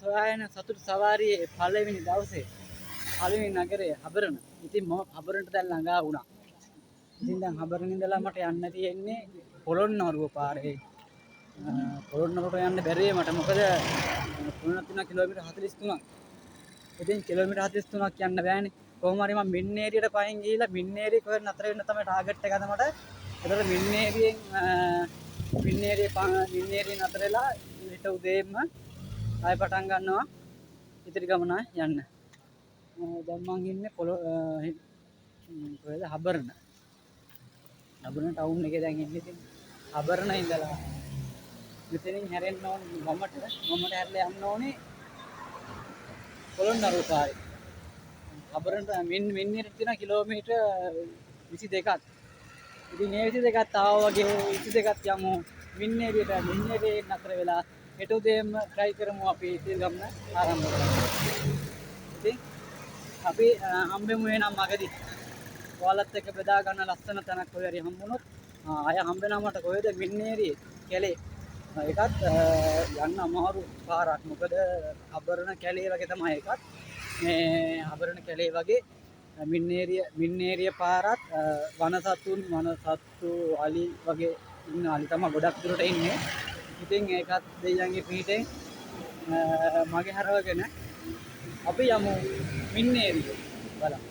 සොයායන සතුට සවාරියේ පළවෙනි දවසේ පළවෙනි නගරේ හබරණ. ඉතින් මම හබරණට දැන් ළඟා වුණා. ඉතින් දැන් හබරණ ඉඳලා මට යන්න තියෙන්නේ පොළොන්නරුව පාරේ. පොළොන්නරුවට යන්න බැරියේ මට මොකද පොළොන්නරුව කිලෝමීටර් 43ක්. ඉතින් කිලෝමීටර් 43ක් යන්න බෑනේ. කොහොම හරි මම මින්නේරියට පයින් ගිහිල්ලා මින්නේරිය කොහෙද නතර වෙන්න තමයි ටාගට් එක අද මට. ඒතකොට මින්නේරිය නතර වෙලා ඊට උදේම ආයෙ පටන් ගන්නවා ඉතිරි ගමන යන්න. දැන් මං ඉන්නේ කොහෙද හබරණ. හබරණ ටවුන් එකේ දැන් ඉන්නේ. ඉතින් හබරණ ඉඳලා මෙතනින් හැරෙන්න ඕනේ මමට හැරලා යන්න ඕනේ පොළොන්නරුව පාරේ. හබරණට මින්නේරියට තියෙන කිලෝමීටර් 22ක්. ඉතින් මේ 22ක් ආවා වගේ 22ක් යමු මින්නේරියෙන් නතර වෙලා හෙට උදේම try කරමු අපි ඉතිරි ගමන ආරම්භ කරන්න. ඉතින් අපි හම්බෙමු එනම් මගදී. ඔයාලත් එක්ක බෙදා ගන්න ලස්සන තැනක් කොහේ හරි හම්බුනොත් අය හම්බෙනා මට කොහෙද මින්නේරියේ කැලේ. ඒකත් යන්න අමාරු පාරක්. මොකද හබරණ කැලේ වගේ තමයි ඒකත්. මේ හබරණ කැලේ වගේ මින්නේරිය පාරත් වනසත්තු අලි වගේ ඉන්න අලි තමයි ගොඩක් දුරට ඉන්නේ. ඉතින් ඒකත් දෙයියන්ගේ පිටෙන් මගේ හරවගෙන අපි යමු මින්නේරිය බලන්න.